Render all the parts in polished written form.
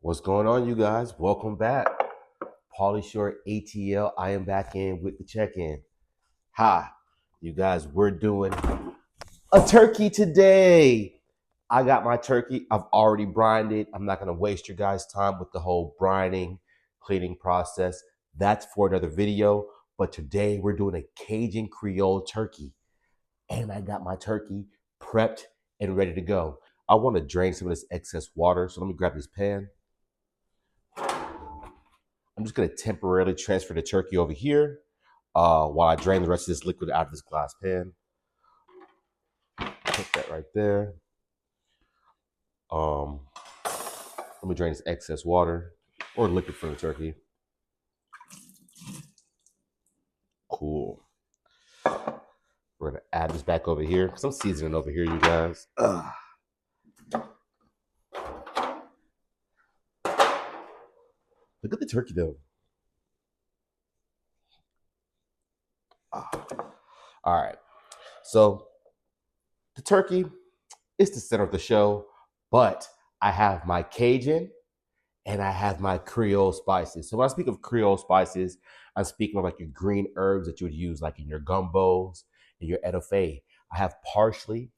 What's going on, you guys? Welcome back. Pauly Short ATL. I am back in with the check-in. Hi, you guys. We're doing a turkey today. I got my turkey. I've already brined it. I'm not going to waste your guys' time with the whole brining, cleaning process. That's for another video. But today we're doing a Cajun Creole turkey. And I got my turkey prepped and ready to go. I want to drain some of this excess water. So let me grab this pan. I'm just going to temporarily transfer the turkey over here while I drain the rest of this liquid out of this glass pan. Put that right there. Let me drain this excess water or liquid from the turkey. Cool. We're going to add this back over here because I'm seasoning over here, you guys. Look at the turkey, though. All right. So the turkey is the center of the show, but I have my Cajun and I have my Creole spices. So when I speak of Creole spices, I'm speaking of like your green herbs that you would use like in your gumbos and your etouffee. I have parsley,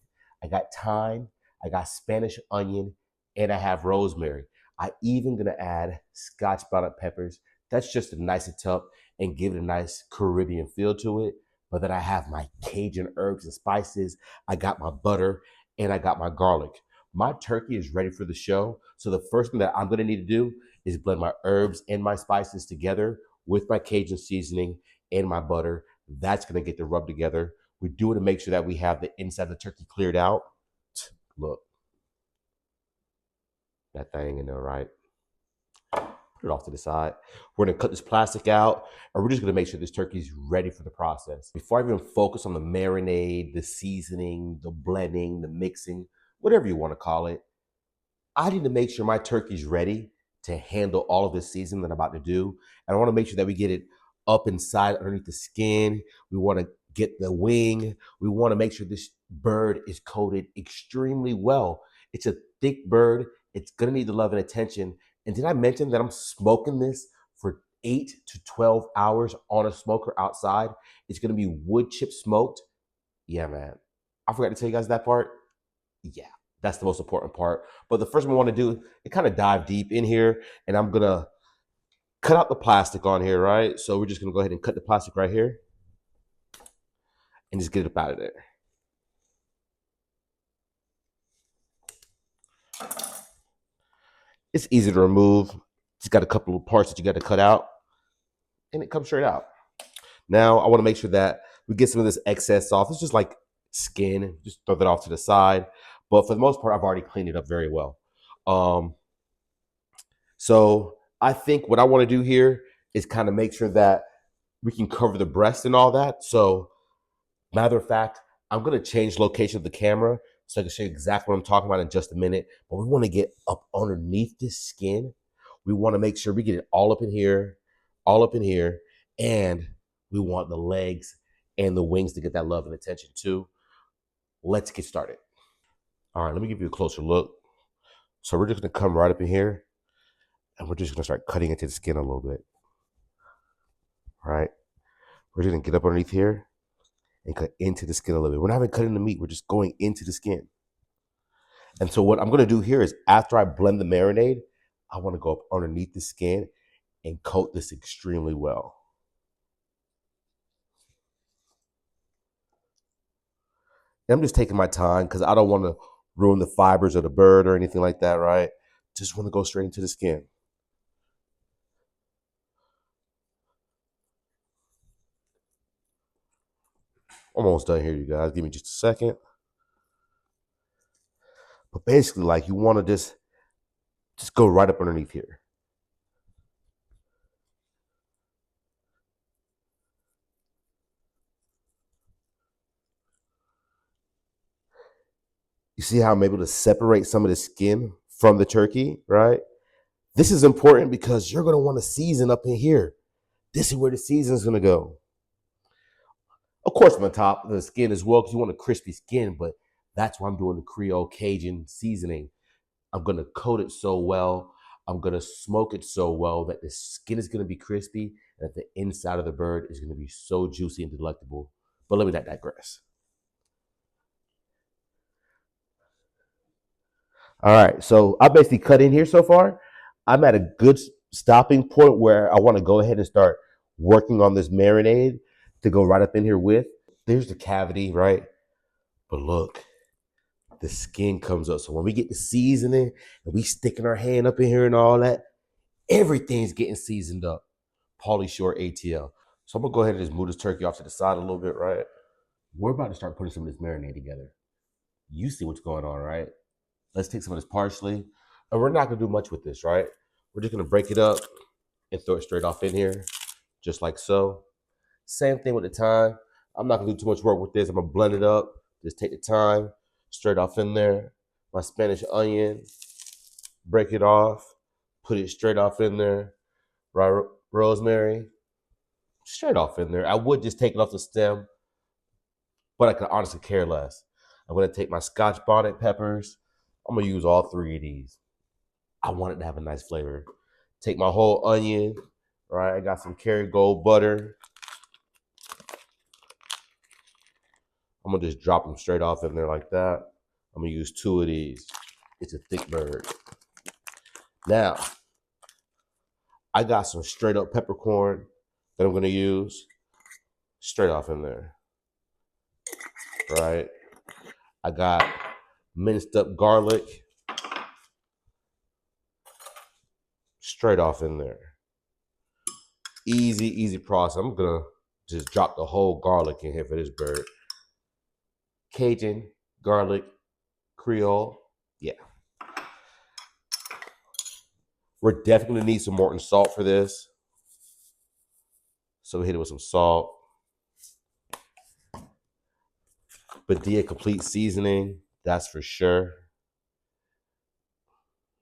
I got thyme, I got Spanish onion, and I have rosemary. I even gonna add Scotch bonnet peppers. That's just to nice it up and give it a nice Caribbean feel to it. But then I have my Cajun herbs and spices. I got my butter and I got my garlic. My turkey is ready for the show. So the first thing that I'm gonna need to do is blend my herbs and my spices together with my Cajun seasoning and my butter. That's gonna get the rub together. We do it to make sure that we have the inside of the turkey cleared out. Look, that thing in there, right? Put it off to the side. We're gonna cut this plastic out and we're just gonna make sure this turkey is ready for the process. Before I even focus on the marinade, the seasoning, the blending, the mixing, whatever you wanna call it, I need to make sure my turkey's ready to handle all of this seasoning that I'm about to do. And I wanna make sure that we get it up inside underneath the skin. We wanna get the wing. We wanna make sure this bird is coated extremely well. It's a thick bird. It's gonna need the love and attention. And did I mention that I'm smoking this for 8 to 12 hours on a smoker outside? It's gonna be wood chip smoked. Yeah, man. I forgot to tell you guys that part. Yeah, that's the most important part. But the first thing I want to do is kind of dive deep in here, and I'm gonna cut out the plastic on here, right? So we're just gonna go ahead and cut the plastic right here and just get it up out of there. It's easy to remove. It's got a couple of parts that you got to cut out, and it comes straight out. Now I want to make sure that we get some of this excess off. It's just like skin. Just throw that off to the side. But for the most part, I've already cleaned it up very well. So I think what I want to do here is kind of make sure that we can cover the breast and all that. So matter of fact, I'm going to change location of the camera so I can show you exactly what I'm talking about in just a minute. But we want to get up underneath this skin. We want to make sure we get it all up in here, and we want the legs and the wings to get that love and attention too. Let's get started. All right, let me give you a closer look. So we're just going to come right up in here, and we're just going to start cutting into the skin a little bit. All right, we're just going to get up underneath here and cut into the skin a little bit. We're not even cutting the meat. We're just going into the skin. And so what I'm going to do here is after I blend the marinade, I want to go up underneath the skin and coat this extremely well. And I'm just taking my time because I don't want to ruin the fibers of the bird or anything like that, right? Just want to go straight into the skin. Almost done here, you guys. Give me just a second. But basically, like, you want to just go right up underneath here. You see how I'm able to separate some of the skin from the turkey, right? This is important because you're going to want to season up in here. This is where the season is going to go. Of course, on the top of the skin as well, because you want a crispy skin, but that's why I'm doing the Creole Cajun seasoning. I'm going to coat it so well. I'm gonna smoke it so well that the skin is gonna be crispy and that the inside of the bird is gonna be so juicy and delectable. But let me not digress. All right, so I basically cut in here so far. I'm at a good stopping point where I want to go ahead and start working on this marinade to go right up in here with. There's the cavity, right? But look, the skin comes up. So when we get the seasoning and we sticking our hand up in here and all that, everything's getting seasoned up. Pauly Short ATL. So I'm gonna go ahead and just move this turkey off to the side a little bit, right? We're about to start putting some of this marinade together. You see what's going on, right? Let's take some of this parsley. And we're not gonna do much with this, right? We're just gonna break it up and throw it straight off in here, just like so. Same thing with the thyme. I'm not gonna do too much work with this. I'm gonna blend it up. Just take the thyme straight off in there. My Spanish onion, break it off, put it straight off in there. Rosemary, straight off in there. I would just take it off the stem, but I could honestly care less. I'm gonna take my Scotch bonnet peppers. I'm gonna use all three of these. I want it to have a nice flavor. Take my whole onion, right? I got some Kerrygold butter. I'm gonna just drop them straight off in there like that. I'm gonna use two of these. It's a thick bird. Now, I got some straight up peppercorn that I'm gonna use straight off in there, right? I got minced up garlic straight off in there. Easy, easy process. I'm gonna just drop the whole garlic in here for this bird. Cajun, garlic, Creole. Yeah. We're definitely gonna need some Morton salt for this. So we hit it with some salt. Badia complete seasoning, that's for sure.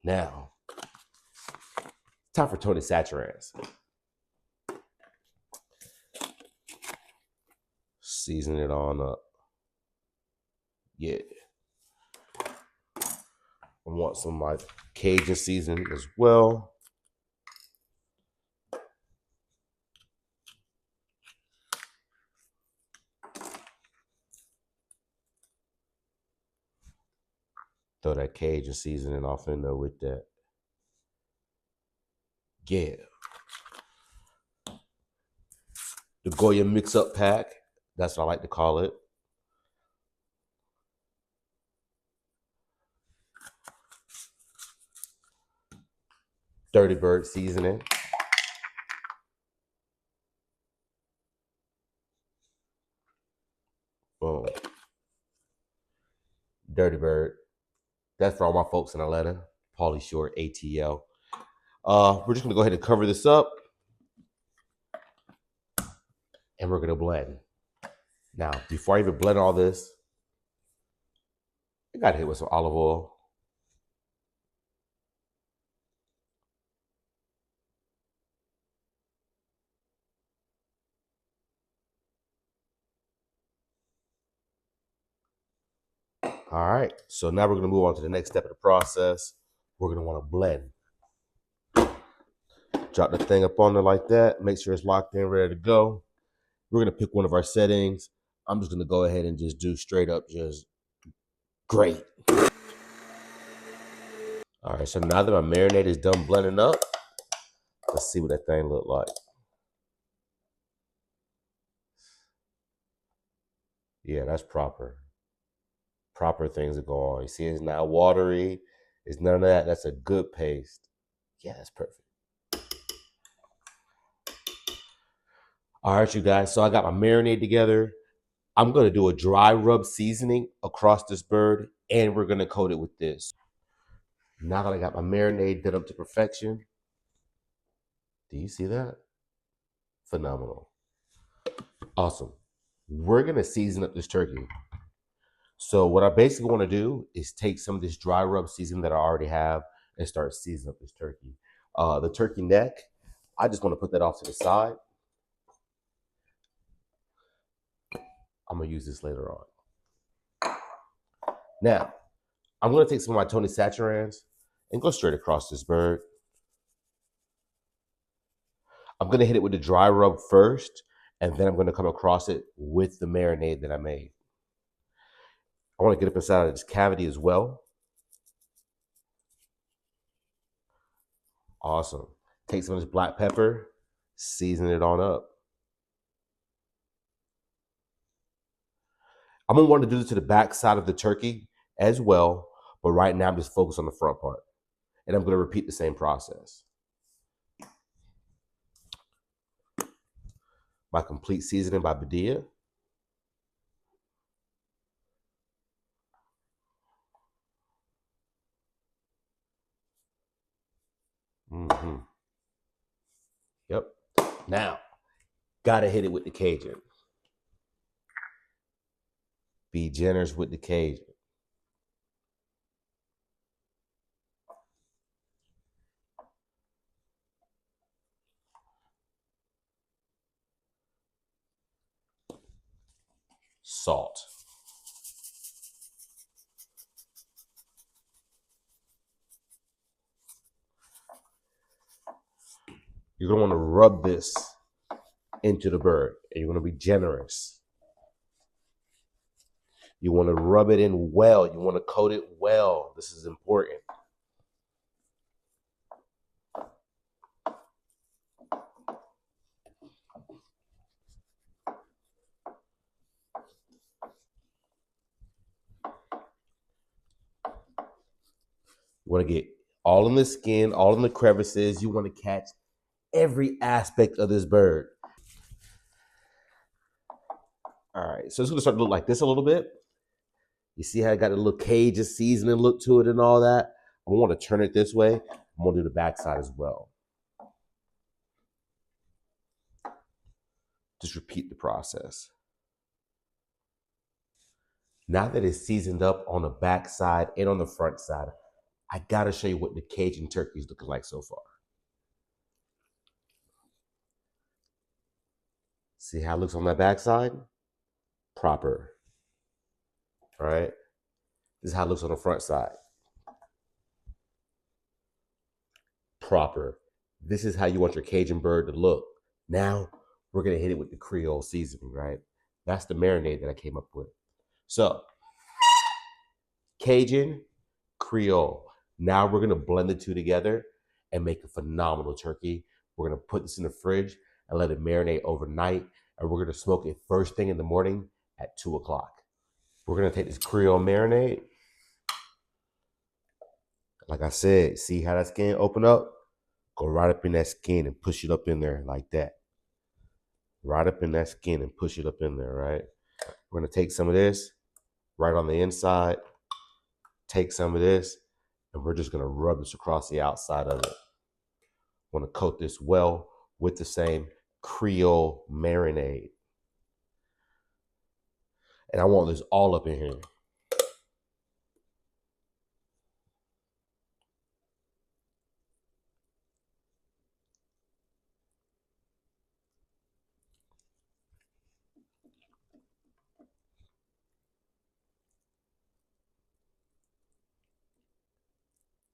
Now, time for Tony Saturans. Season it on up. Yeah. I want some like Cajun seasoning as well. Throw that Cajun seasoning off in there with that. Yeah. The Goya mix-up pack. That's what I like to call it. Dirty Bird seasoning. Boom. Dirty Bird. That's for all my folks in Atlanta. Pauly Short, ATL. We're just gonna go ahead and cover this up. And we're gonna blend. Now, before I even blend all this, I gotta hit with some olive oil. All right, so now we're gonna move on to the next step of the process. We're gonna wanna blend. Drop the thing up on there like that. Make sure it's locked in, ready to go. We're gonna pick one of our settings. I'm just gonna go ahead and just do straight up just great. All right, so now that my marinade is done blending up, let's see what that thing look like. Yeah, that's proper. Proper things to go on. You see, it's not watery. It's none of that. That's a good paste. Yeah, that's perfect. All right, you guys. So I got my marinade together. I'm going to do a dry rub seasoning across this bird, and we're going to coat it with this. Now that I got my marinade done up to perfection, do you see that? Phenomenal. Awesome. We're going to season up this turkey. So what I basically want to do is take some of this dry rub seasoning that I already have and start seasoning up this turkey. The turkey neck, I just want to put that off to the side. I'm going to use this later on. Now, I'm going to take some of my Tony Saturans and go straight across this bird. I'm gonna hit it with the dry rub first, and then I'm gonna come across it with the marinade that I made. I wanna get up inside of this cavity as well. Awesome. Take some of this black pepper, season it on up. I'm gonna want to do this to the back side of the turkey as well, but right now I'm just focused on the front part. And I'm gonna repeat the same process. My complete seasoning by Badia. Mm-hmm. Yep. Now, gotta hit it with the Cajun. Be generous with the Cajun. Salt. You're gonna wanna rub this into the bird, and you're gonna be generous. You wanna rub it in well. You wanna coat it well. This is important. You wanna get all in the skin, all in the crevices. You wanna catch every aspect of this bird. All right, so it's gonna start to look like this a little bit. You see how I got a little Cajun seasoning look to it and all that? I want to turn it this way. I'm gonna do the backside as well. Just repeat the process. Now that it's seasoned up on the backside and on the front side, I gotta show you what the Cajun turkey is looking like so far. See how it looks on that backside? Proper. All right. This is how it looks on the front side. Proper. This is how you want your Cajun bird to look. Now we're gonna hit it with the Creole seasoning, right? That's the marinade that I came up with. So Cajun, Creole. Now we're gonna blend the two together and make a phenomenal turkey. We're gonna put this in the fridge and let it marinate overnight, and we're gonna smoke it first thing in the morning at 2 o'clock. We're gonna take this Creole marinade. Like I said, see how that skin open up? Go right up in that skin and push it up in there like that. Right up in that skin and push it up in there, right? We're gonna take some of this right on the inside, take some of this, and we're just gonna rub this across the outside of it. Want to coat this well with the same Creole marinade. And I want this all up in here.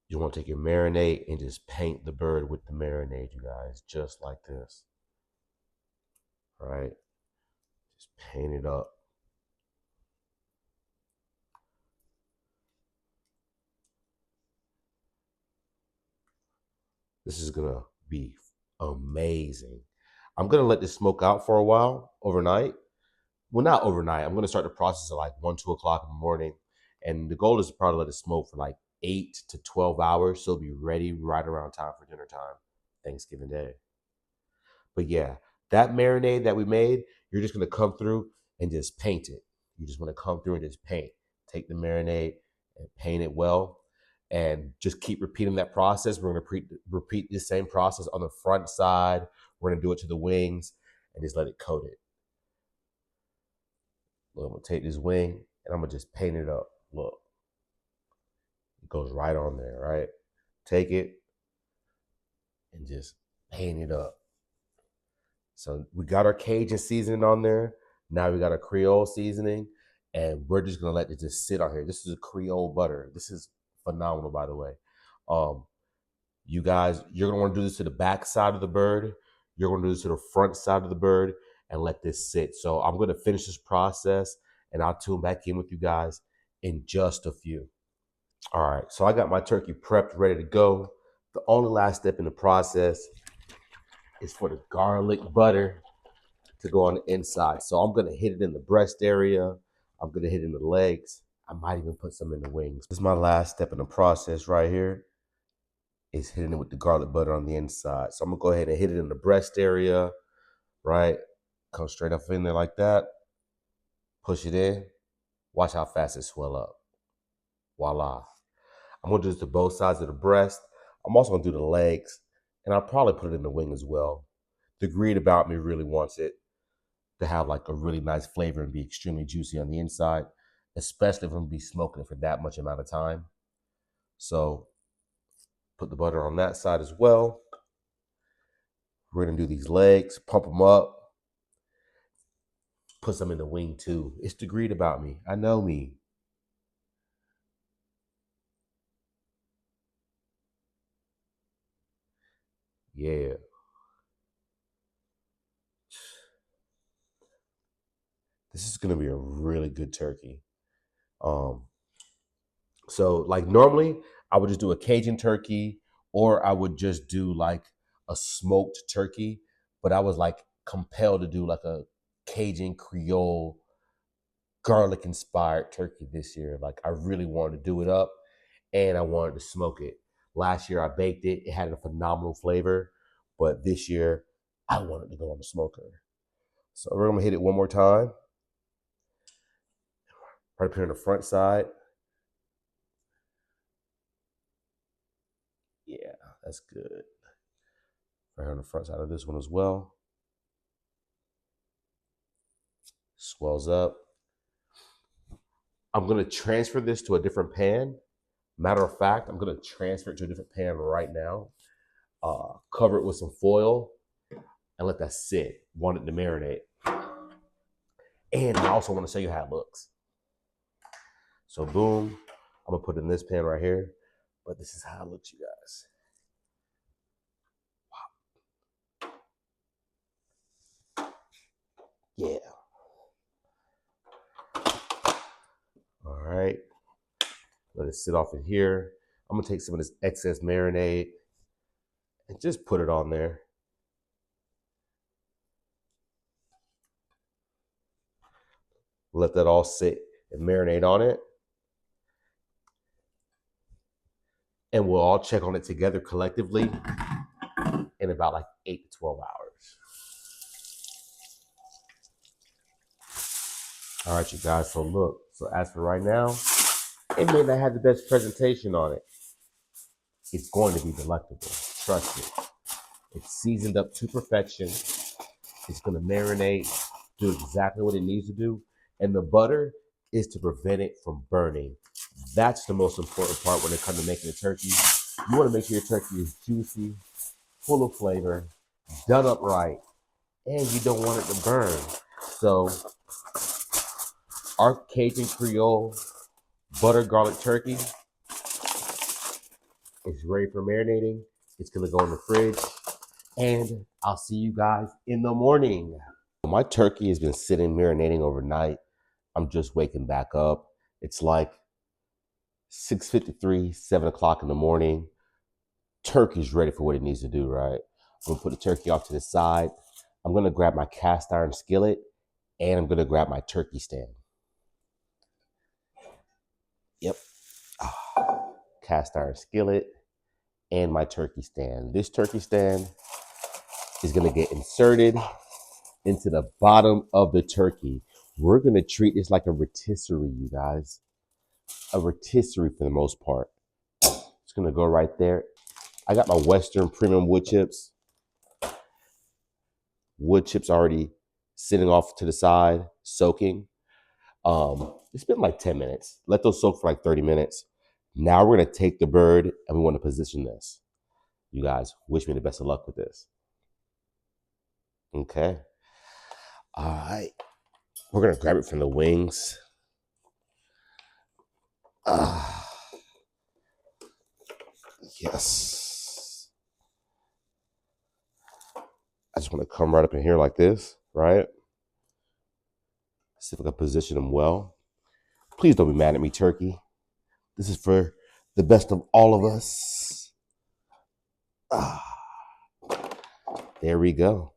You want to take your marinade and just paint the bird with the marinade, you guys, just like this. All right? Just paint it up. This is going to be amazing. I'm going to let this smoke out for a while overnight. Well, not overnight. I'm going to start the process at like 1, 2 o'clock in the morning. And the goal is to probably let it smoke for like 8 to 12 hours. So it'll be ready right around time for dinner time, Thanksgiving Day. But yeah, that marinade that we made, you're just going to come through and just paint it. You just want to come through and just paint. Take the marinade and paint it well. And just keep repeating that process. We're going to repeat the same process on the front side. We're going to do it to the wings and just let it coat it. Look, I'm gonna take this wing and I'm gonna just paint it up. Look, it goes right on there, right? Take it and just paint it up. So we got our Cajun seasoning on there. Now we got our Creole seasoning, and we're just gonna let it just sit on here. This is a Creole butter. This is phenomenal, by the way. You guys, you're gonna want to do this to the back side of the bird. You're going to do this to the front side of the bird and let this sit. So I'm going to finish this process and I'll tune back in with you guys in just a few. All right, so I got my turkey prepped, ready to go. The only last step in the process is for the garlic butter to go on the inside. So I'm gonna hit it in the breast area. I'm gonna hit it in the legs. I might even put some in the wings. This is my last step in the process right here, is hitting it with the garlic butter on the inside. So I'm gonna go ahead and hit it in the breast area, right? Come straight up in there like that. Push it in. Watch how fast it swell up. Voila. I'm gonna do this to both sides of the breast. I'm also gonna do the legs, and I'll probably put it in the wing as well. The greed about me really wants it to have like a really nice flavor and be extremely juicy on the inside, especially if I'm gonna be smoking it for that much amount of time. So put the butter on that side as well. We're gonna do these legs, pump them up, put some in the wing too. It's the greed about me. I know me. Yeah. This is gonna be a really good turkey. So like normally I would just do a Cajun turkey or I would just do like a smoked turkey, but I was like compelled to do like a Cajun Creole garlic inspired turkey this year. Like I really wanted to do it up and I wanted to smoke it. Last year I baked it. It had a phenomenal flavor, but this year I wanted to go on the smoker. So we're gonna hit it one more time. Right up here on the front side. Yeah, that's good. Right here on the front side of this one as well. Swells up. I'm gonna transfer this to a different pan. Matter of fact, I'm gonna transfer it to a different pan right now. Cover it with some foil and let that sit. Want it to marinate. And I also want to show you how it looks. So boom, I'm gonna put it in this pan right here. But this is how it looks, you guys. Wow. Yeah. All right. Let it sit off in here. I'm gonna take some of this excess marinade and just put it on there. Let that all sit and marinate on it. And we'll all check on it together collectively in about like 8 to 12 hours. All right, you guys, so look. So as for right now, it may not have the best presentation on it. It's going to be delectable, trust me. It's seasoned up to perfection. It's gonna marinate, do exactly what it needs to do. And the butter is to prevent it from burning. That's the most important part when it comes to making a turkey. You wanna make sure your turkey is juicy, full of flavor, done up right, and you don't want it to burn. So our Cajun Creole butter garlic turkey is ready for marinating. It's gonna go in the fridge, and I'll see you guys in the morning. My turkey has been sitting marinating overnight. I'm just waking back up. It's like 6:53, 7 o'clock in the morning. Turkey's ready for what it needs to do, right? I'm gonna put the turkey off to the side. I'm gonna grab my cast iron skillet and I'm gonna grab my turkey stand. Yep. Cast iron skillet and my turkey stand. This turkey stand is gonna get inserted into the bottom of the turkey. We're gonna treat this like a rotisserie, you guys. A rotisserie for the most part. It's gonna go right there. I got my Western premium wood chips. Wood chips already sitting off to the side, soaking. It's been like 10 minutes. Let those soak for like 30 minutes. Now we're gonna take the bird and we want to position this. You guys, wish me the best of luck with this. Okay. All right. We're gonna grab it from the wings. Yes. I just just want to come right up in here like this, right? See if I can position them well. Please don't be mad at me, turkey. This is for the best of all of us. Ah, there we go.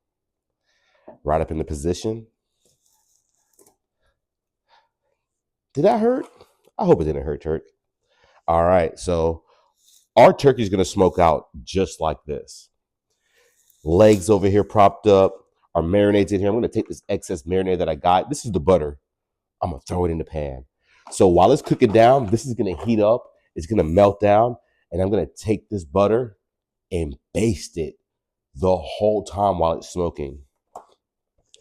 Right up in the position. Did that hurt? I hope it didn't hurt, Turk. All right, so our turkey is going to smoke out just like this. Legs over here propped up. Our marinades in here. I'm going to take this excess marinade that I got. This is the butter. I'm going to throw it in the pan. So while it's cooking down, this is going to heat up. It's going to melt down. And I'm going to take this butter and baste it the whole time while it's smoking.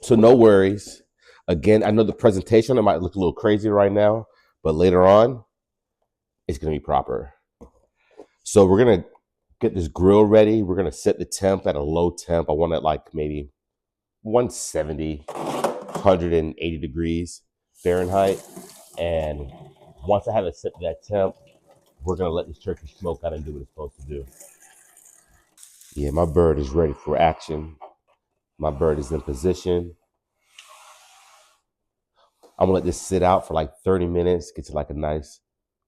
So no worries. Again, I know the presentation, it might look a little crazy right now, but later on, it's going to be proper. So we're going to get this grill ready. We're going to set the temp at a low temp. I want it like maybe 170, 180 degrees Fahrenheit. And once I have it set to that temp, we're going to let this turkey smoke out and do what it's supposed to do. Yeah, my bird is ready for action. My bird is in position. I'm gonna let this sit out for like 30 minutes, get to like a nice,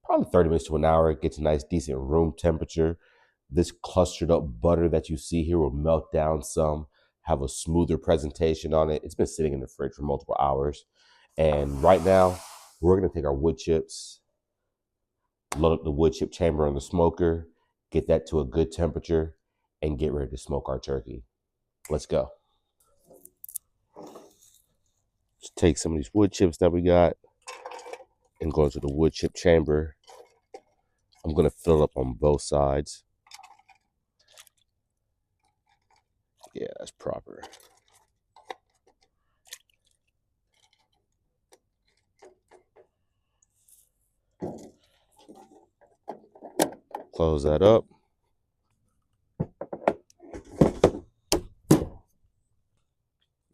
probably 30 minutes to an hour, get to nice, decent room temperature. This clustered up butter that you see here will melt down some, have a smoother presentation on it. It's been sitting in the fridge for multiple hours. And right now, we're gonna take our wood chips, load up the wood chip chamber on the smoker, get that to a good temperature, and get ready to smoke our turkey. Let's go. Just take some of these wood chips that we got and go into the wood chip chamber. I'm going to fill it up on both sides. Yeah, that's proper. Close that up.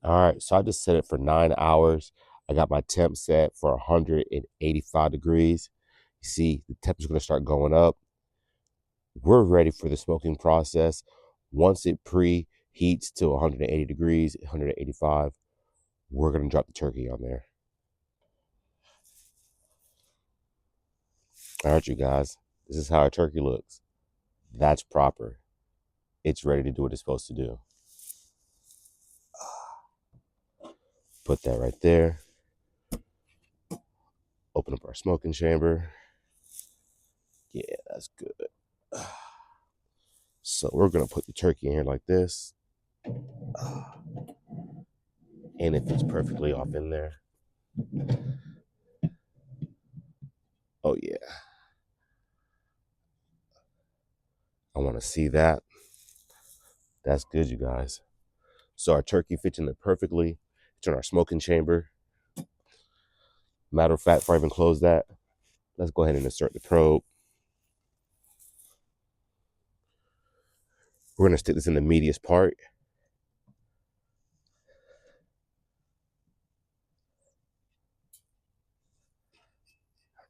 All right, so I just set it for 9 hours. I got my temp set for 185 degrees. You see, the temp is going to start going up. We're ready for the smoking process. Once it preheats to 180 degrees, 185, we're going to drop the turkey on there. All right, you guys, this is how our turkey looks. That's proper. It's ready to do what it's supposed to do. Put that right there. Open up our smoking chamber. Yeah, that's good. So we're going to put the turkey in here like this. And it fits perfectly off in there. Oh, yeah. I want to see that. That's good, you guys. So our turkey fits in there perfectly. It's in our smoking chamber. Matter of fact, before I even close that, let's go ahead and insert the probe. We're going to stick this in the meatiest part.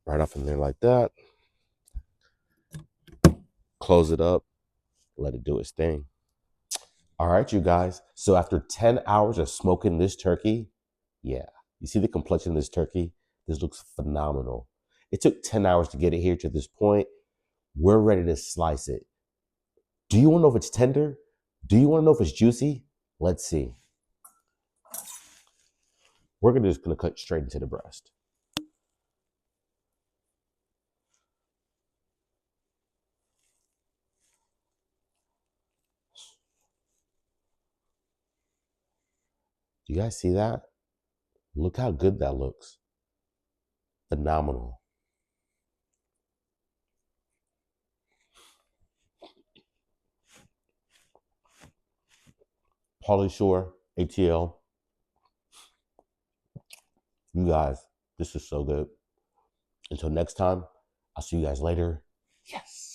Right off in there like that. Close it up. Let it do its thing. All right, you guys. So after 10 hours of smoking this turkey, yeah, you see the complexion of this turkey? This looks phenomenal. It took 10 hours to get it here to this point. We're ready to slice it. Do you want to know if it's tender? Do you want to know if it's juicy? Let's see. We're just going to cut straight into the breast. Do you guys see that? Look how good that looks. Phenomenal. Pauly Shore, ATL. You guys, this is so good. Until next time, I'll see you guys later. Yes.